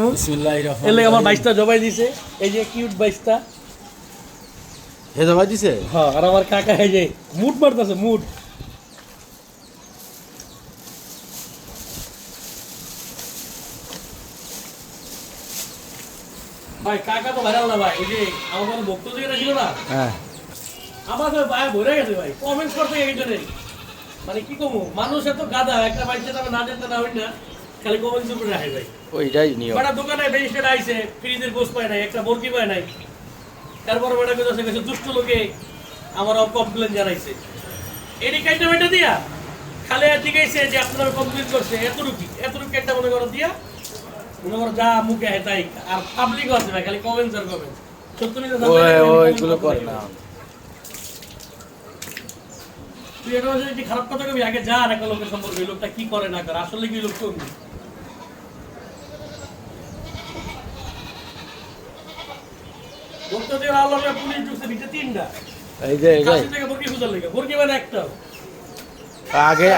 মানুষ। বিসমিল্লাহির রহমানির এলে আমার রহিম। বাইশটা জবাই দিছে, এই যে কিউট বাইশটা। হে জবাই দিছে? হ্যাঁ, আর আমার কাকা এই যে মুড মারতেছে, মুড। ভাই কাকা তো ভাইরাল না ভাই, এই যে আমার বক্তব্য যেটা ছিল না, হ্যাঁ। আমার তো ভাই ভরে গেছে ভাই, কমেন্টস করতে গেছে। মানে কি কমু, মানুষ এত গাদা, একটা বাইশটা তবে না জানতে না হই না, খালি কমেন্টস উপরে রাখে ভাই। ওইটাই নিয়ম। বড় দোকানে বেশিটা আইছে, ফ্রিজের গোস পায় নাই, একটা মুরগি পায় নাই। তারপর বড় কিছু দুষ্ট লোকে আমার কমপ্লেন জানাইছে। এডি কাইটা বেটা দিয়া খালি দিগাইছে যে আপনারা কমপ্লেন করছে, এতটুকু একটা মনে করো দিয়া মনে করো যা মুখে হেতাই। আর পাবলিকও আছে ভাই, খালি কমেন্টস আর কমেন্টস। সত্য নিতে ওইগুলো করে না। তুই এটা যদি খারাপ কথা কবি, আগে যা একটা লোকের সম্পর্কে, লোকটা কি করে না করে, আসলে কি লোক করবি। বলতে দিয়ে আল্লাহ পুলিশ ঢুকছে ভিতরে 3টা। এই যে কাশি থেকে মুরগি খুঁজার লেগে, মুরগি মানে একটা। আগে